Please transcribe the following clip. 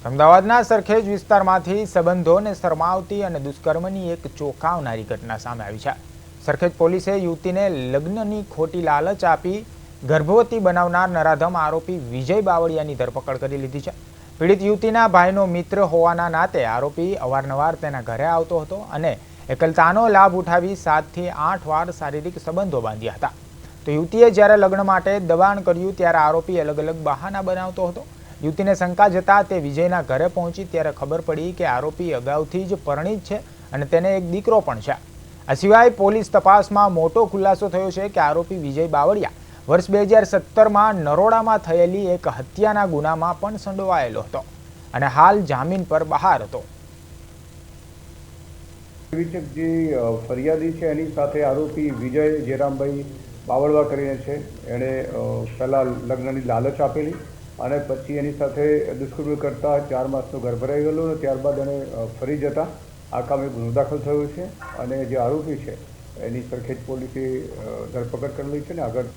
અમદાવાદના સરખેજ વિસ્તારમાંથી સંબંધોને શરમાવતી અને દુષ્કર્મની એક ચોંકાવનારી ઘટના સામે આવી છે। સરખેજ પોલીસે યુવતીને લગ્નની ખોટી લાલચ આપી ગર્ભવતી બનાવનાર નરાધમ આરોપી વિજય બાવળિયાની ધરપકડ કરી લીધી છે। પીડિત યુવતીના ભાઈનો મિત્ર હોવાના નાતે આરોપી અવારનવાર તેના ઘરે આવતો હતો અને એકલતાનો લાભ ઉઠાવી 7 થી 8 વાર શારીરિક સંબંધો બાંધ્યા હતા। તો યુવતીએ જ્યારે લગ્ન માટે દબાણ કર્યું ત્યારે આરોપી અલગ અલગ બહાના બનાવતો હતો। યુવતીને શંકા જતા તે વિજયના ઘરે પહોંચી ત્યારે ખબર પડી કે આરોપી અગાઉથી જ પરિણીત છે અને તેને એક દીકરો પણ છે। આ સિવાય પોલીસ તપાસમાં મોટો ખુલાસો થયો છે કે આરોપી વિજય બાવળિયા વર્ષ 2017માં નરોડામાં થયેલી એક હત્યાના ગુનામાં પણ સંડોવાયેલો હતો અને હાલ જામીન પર બહાર હતો। જે ફરિયાદી છે એની સાથે આરોપી વિજય જેરામભાઈ બાવળવા કરીને છે। એણે પહેલા લગ્નની લાલચ આપેલી અને પછી એની સાથે દુષ્કર્મ કરતા 4 માસનો ગર્ભ રહી ગયેલો અને ત્યારબાદ એને ફરી જતા આ કામે ગુનો દાખલ થયો છે અને જે આરોપી છે એની સરખેજ પોલીસે ધરપકડ કરેલી છે ને આગળ